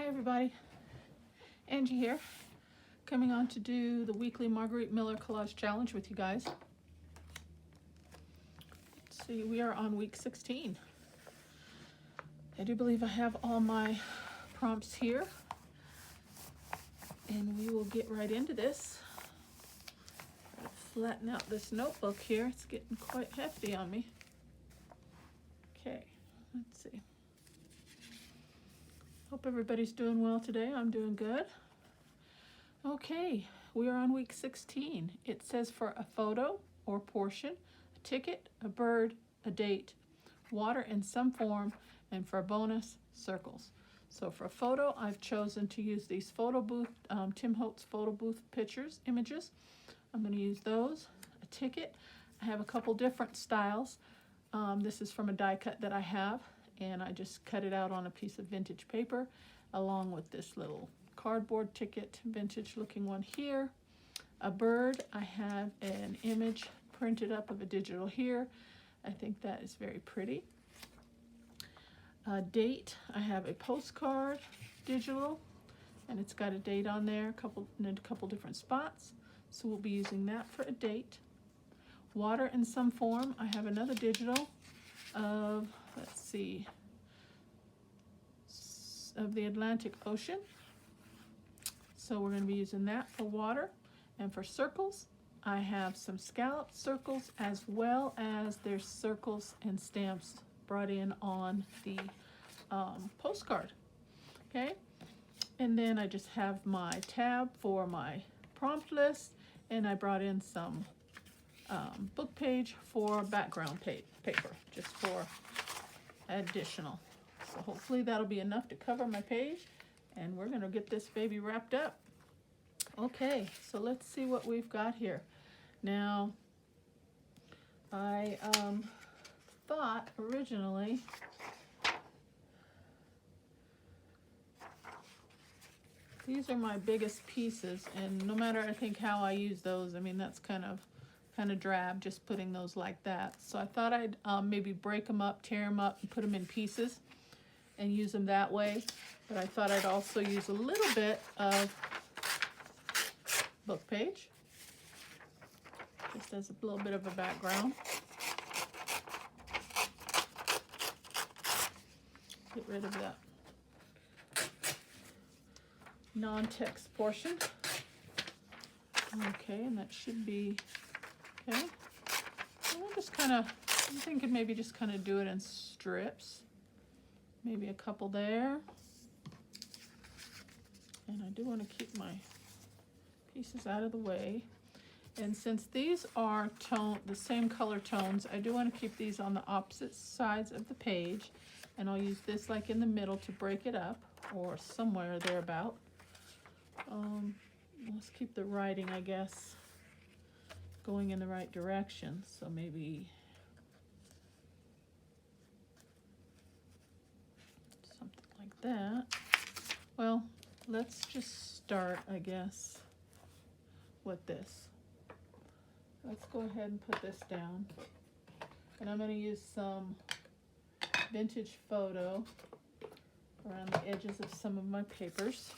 everybody, Angie here, coming on to do the weekly Marguerite Miller Collage Challenge with you guys. Let's see, we are on week 16. I do believe I have all my prompts here, and we will get right into this. Try to flatten out this notebook here. It's getting quite hefty on me. Okay, let's see. Hope everybody's doing well today. I'm doing good. Okay, we are on week 16. It says for a photo or portion, a ticket, a bird, a date, water in some form, and for a bonus, circles. So for a photo, I've chosen to use these photo booth, Tim Holtz photo booth pictures, images. I'm going to use those. A ticket, I have a couple different styles. This is from a die cut that I have, and I just cut it out on a piece of vintage paper along with this little cardboard ticket, vintage looking one here. A bird, I have an image printed up of a digital here. I think that is very pretty. A date, I have a postcard digital, and it's got a date on there, in a couple different spots. So we'll be using that for a date. Water in some form, I have another digital of, let's see, of the Atlantic Ocean. So we're going to be using that for water. And for circles, I have some scallop circles as well as there's circles and stamps brought in on the postcard. Okay, and then I just have my tab for my prompt list, and I brought in some book page for background paper, just for additional. So hopefully that'll be enough to cover my page, and we're going to get this baby wrapped up. Okay, so let's see what we've got here. Now, I thought originally these are my biggest pieces, and no matter I think how I use those, I mean that's kind of drab just putting those like that. So I thought I'd maybe break them up, tear them up, and put them in pieces and use them that way. But I thought I'd also use a little bit of book page, just as a little bit of a background. Get rid of that non-text portion. Okay, and that should be okay. And we'll just I'm thinking maybe just kind of do it in strips. Maybe a couple there. And I do want to keep my pieces out of the way. And since these are the same color tones, I do want to keep these on the opposite sides of the page. And I'll use this like in the middle to break it up, or somewhere thereabout. Let's keep the writing, I guess, going in the right direction. So maybe something like that. Well, let's just start, I guess, with this. Let's go ahead and put this down. And I'm going to use some vintage photo around the edges of some of my papers.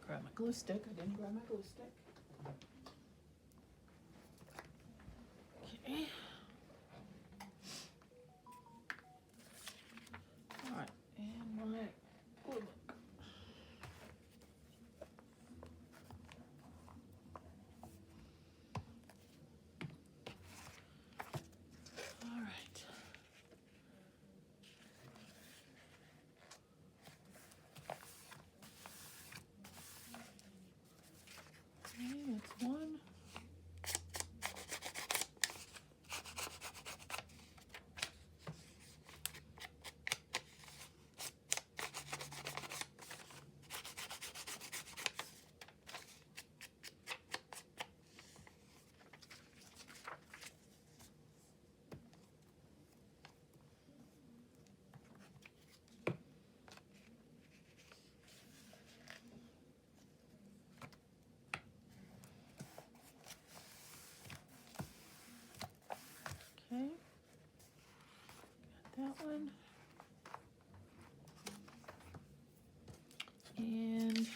Grab my glue stick. I didn't grab my glue stick. Okay. All right, and my glue book. All right. That's one. one. And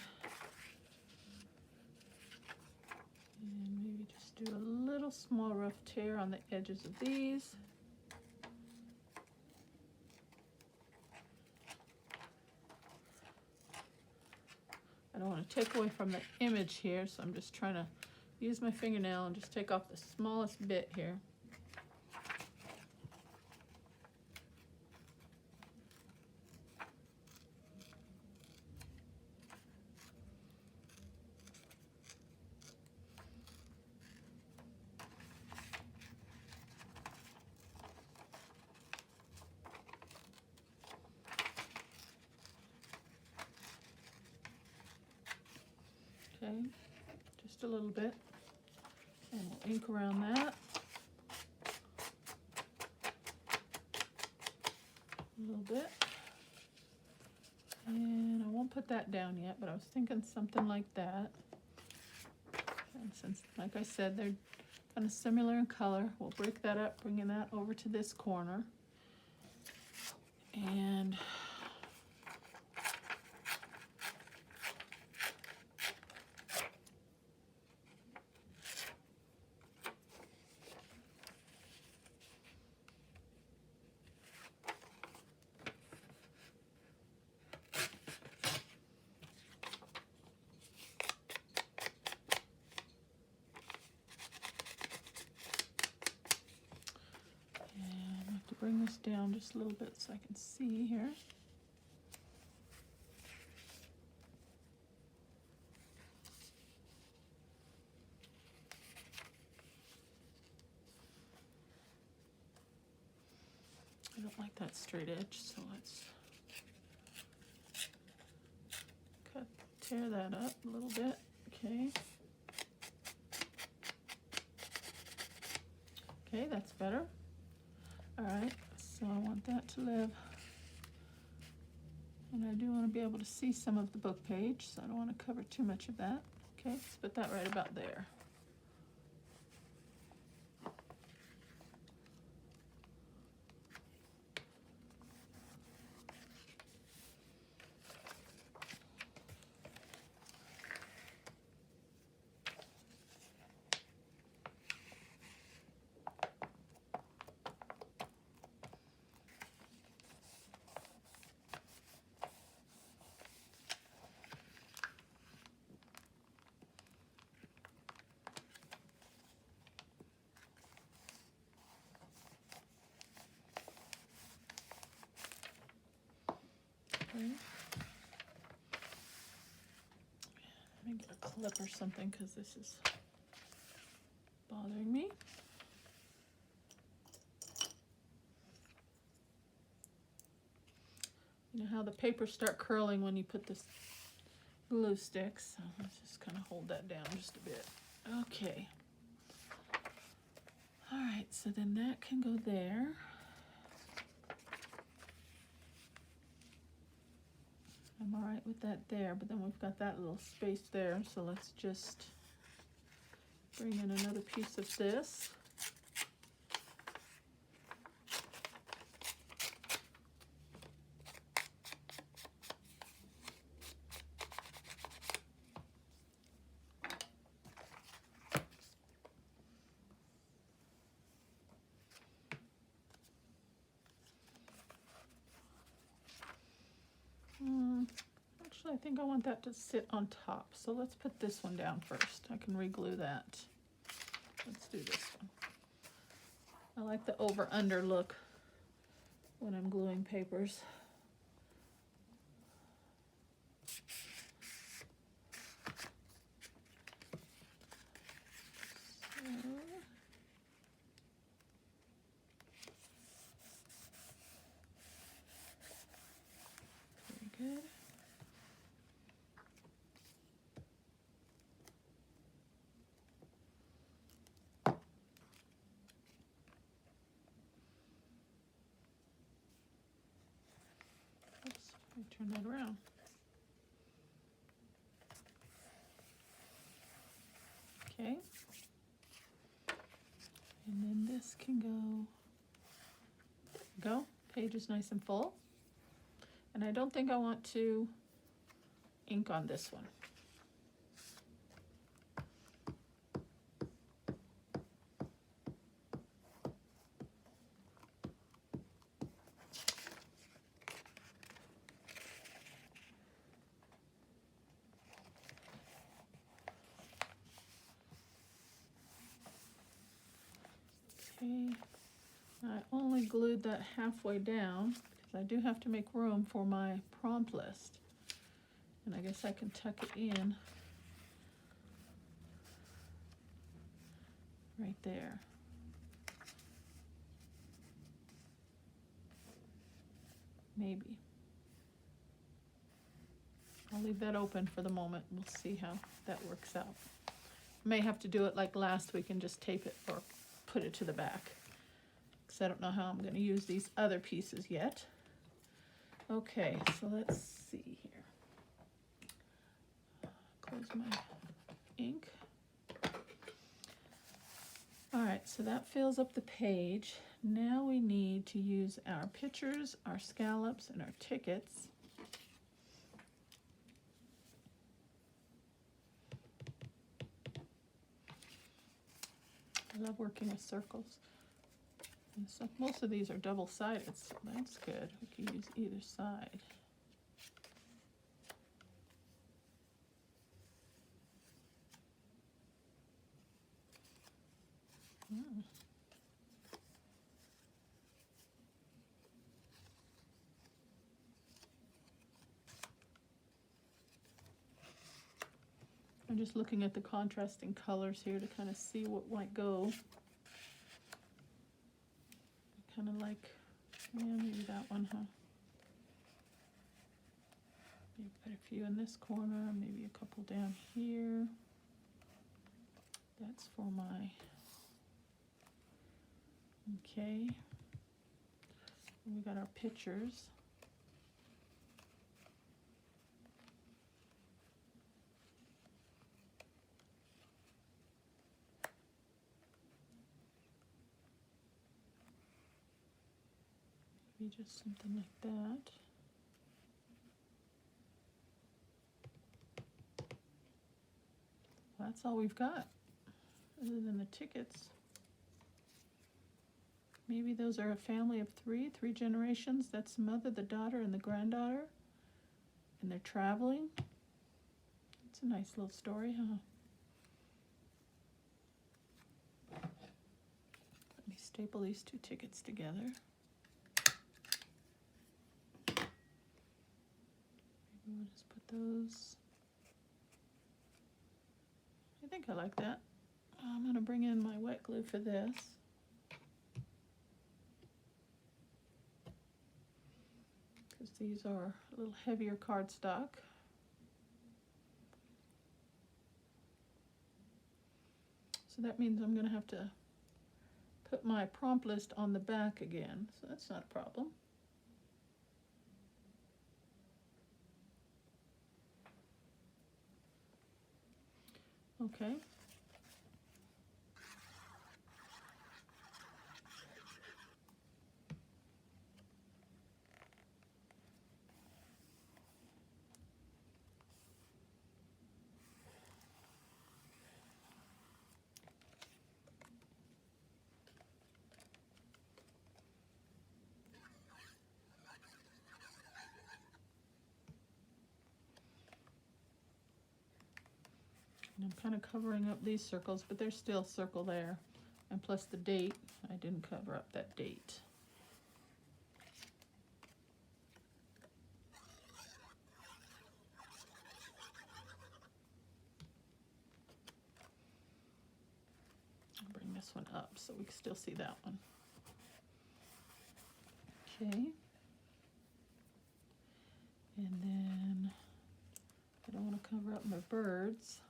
maybe just do a little small rough tear on the edges of these. I don't want to take away from the image here, so I'm just trying to use my fingernail and just take off the smallest bit here. Okay, just a little bit, and we'll ink around that. A little bit. And I won't put that down yet, but I was thinking something like that. And since, like I said, they're kind of similar in color, we'll break that up, bringing that over to this corner. And bring this down just a little bit so I can see here. I don't like that straight edge, so let's tear that up a little bit. Okay. Okay, that's better. All right, so I want that to live. And I do want to be able to see some of the book page, so I don't want to cover too much of that. Okay, let's put that right about there. Okay. Let me get a clip or something because this is bothering me. You know how the papers start curling when you put this glue sticks. So let's just kind of hold that down just a bit. Okay. All right, so then that can go there. I'm all right with that there, but then we've got that little space there, so let's just bring in another piece of this. Actually, I think I want that to sit on top. So let's put this one down first. I can re-glue that. Let's do this one. I like the over-under look when I'm gluing papers. Very good. Turn that around. Okay. And then this can go. Page is nice and full. And I don't think I want to ink on this one. Okay, I only glued that halfway down because I do have to make room for my prompt list. And I guess I can tuck it in right there. Maybe. I'll leave that open for the moment. We'll see how that works out. May have to do it like last week and just tape it or put it to the back, because I don't know how I'm going to use these other pieces yet. Okay, so let's see here. Close my ink. All right, so that fills up the page. Now we need to use our pictures, our scallops, and our tickets. I love working with circles. And so most of these are double-sided, so that's good. We can use either side. I'm just looking at the contrasting colors here to kind of see what might go. Kind of like, yeah, maybe that one, huh? Maybe put a few in this corner, maybe a couple down here. That's for my, okay. And we got our pictures. Maybe just something like that. Well, that's all we've got, other than the tickets. Maybe those are a family of three generations. That's the mother, the daughter, and the granddaughter. And they're traveling. It's a nice little story, huh? Let me staple these two tickets together. Maybe we'll just put those. I think I like that. I'm going to bring in my wet glue for this. Because these are a little heavier cardstock. So that means I'm going to have to put my prompt list on the back again. So that's not a problem. Okay. And I'm kind of covering up these circles, but there's still a circle there. And plus the date, I didn't cover up that date. I'll bring this one up so we can still see that one. Okay. And then I don't want to cover up my birds.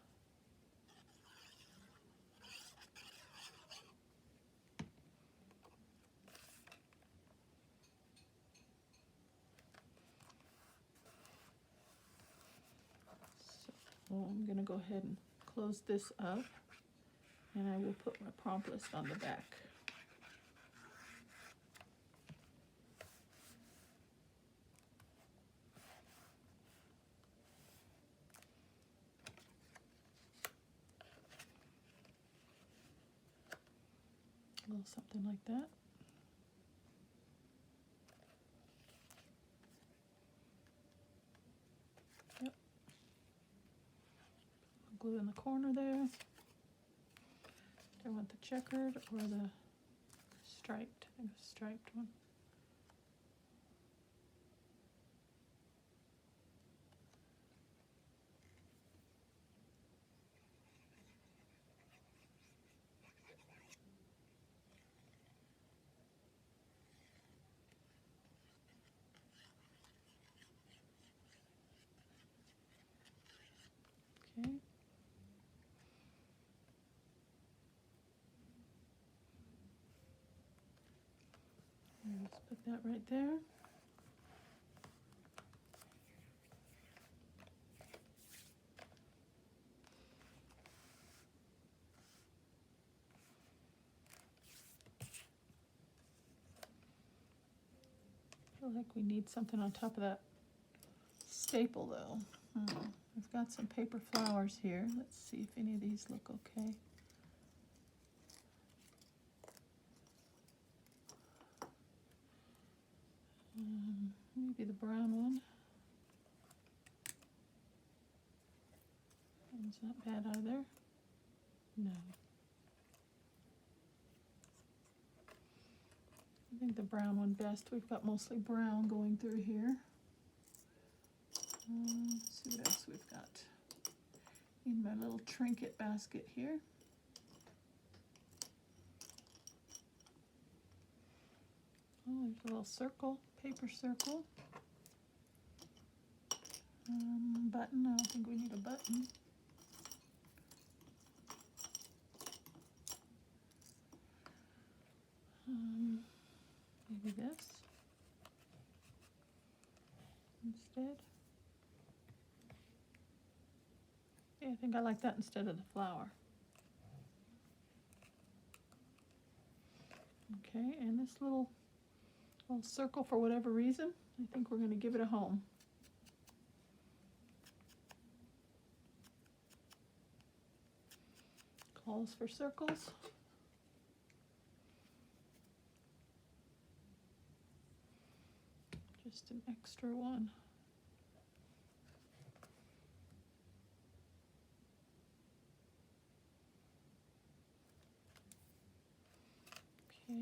So I'm going to go ahead and close this up, and I will put my prompt list on the back. A little something like that. Yep. Glue in the corner there. Do I want the checkered or the striped? I think a striped one. Okay. Let's put that right there. I feel like we need something on top of that staple though. I've got some paper flowers here. Let's see if any of these look okay. Maybe the brown one. That one's not bad either. No. I think the brown one best. We've got mostly brown going through here. Let's see what else we've got in my little trinket basket here. Oh, there's a little circle, paper circle. Button, I don't think we need a button. Maybe this instead. Yeah, I think I like that instead of the flower. Okay, and this little circle, for whatever reason, I think we're going to give it a home. Calls for circles. Just an extra one. Okay.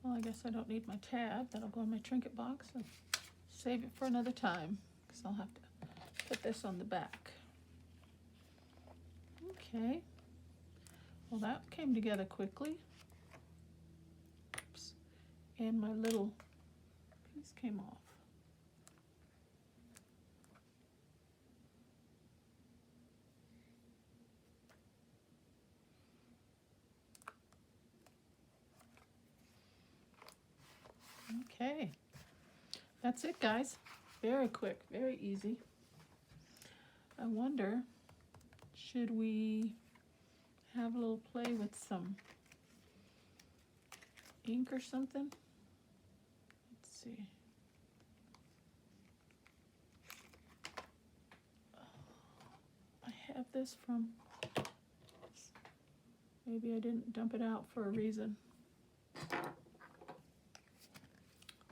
Well, I guess I don't need my tab. That'll go in my trinket box and save it for another time, because I'll have to put this on the back. Okay. Well, that came together quickly. Oops. And my little piece came off. Okay, that's it, guys. Very quick, very easy. I wonder, should we have a little play with some ink or something? Let's see. I have this from, maybe I didn't dump it out for a reason.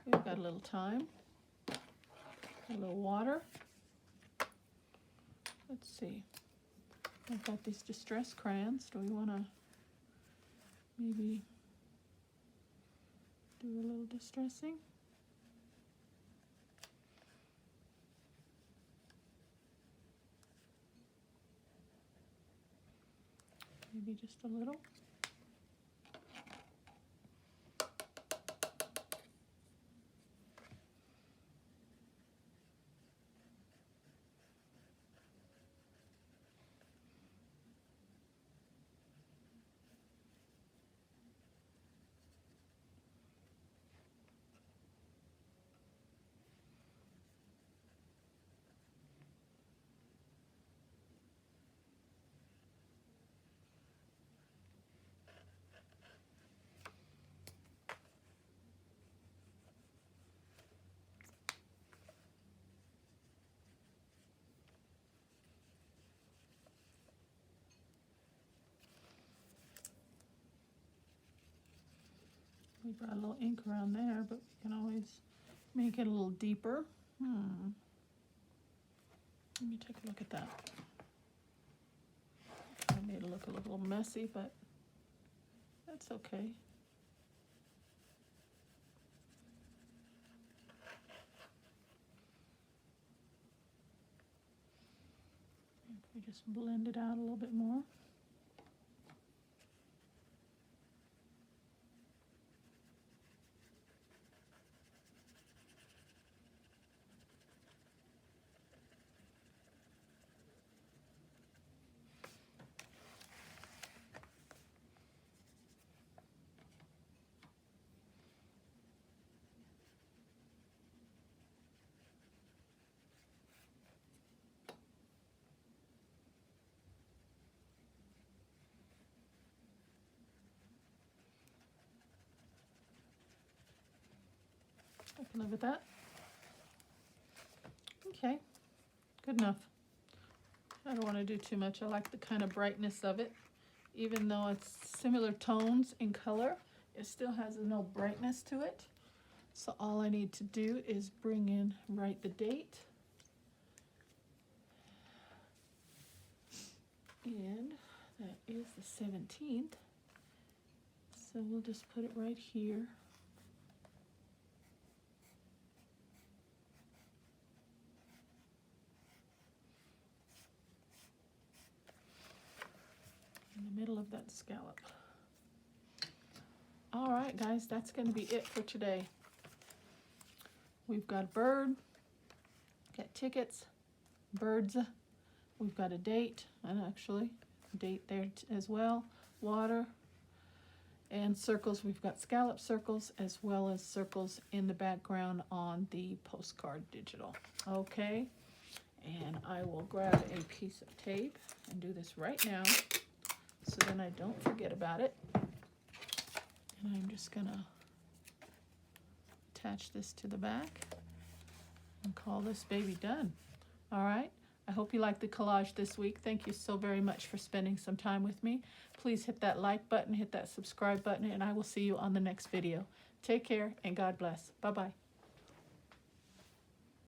We've got a little time, a little water. Let's see. I've got these distress crayons. Do we want to maybe do a little distressing? Maybe just a little. We brought a little ink around there, but we can always make it a little deeper. Let me take a look at that. I made it look a little messy, but that's okay. If we just blend it out a little bit more. I can live with that. Okay, good enough. I don't want to do too much. I like the kind of brightness of it. Even though it's similar tones in color, it still has no brightness to it. So all I need to do is bring in, write the date. And that is the 17th. So we'll just put it right here. In the middle of that scallop. All right, guys, that's going to be it for today. We've got a bird, got tickets, birds, we've got a date, and actually a date there as well, water, and circles. We've got scallop circles as well as circles in the background on the postcard digital. Okay, and I will grab a piece of tape and do this right now, so then I don't forget about it. And I'm just gonna attach this to the back and call this baby done. All right, I hope you liked the collage this week. Thank you so very much for spending some time with me. Please hit that like button, hit that subscribe button, and I will see you on the next video. Take care and God bless. Bye-bye.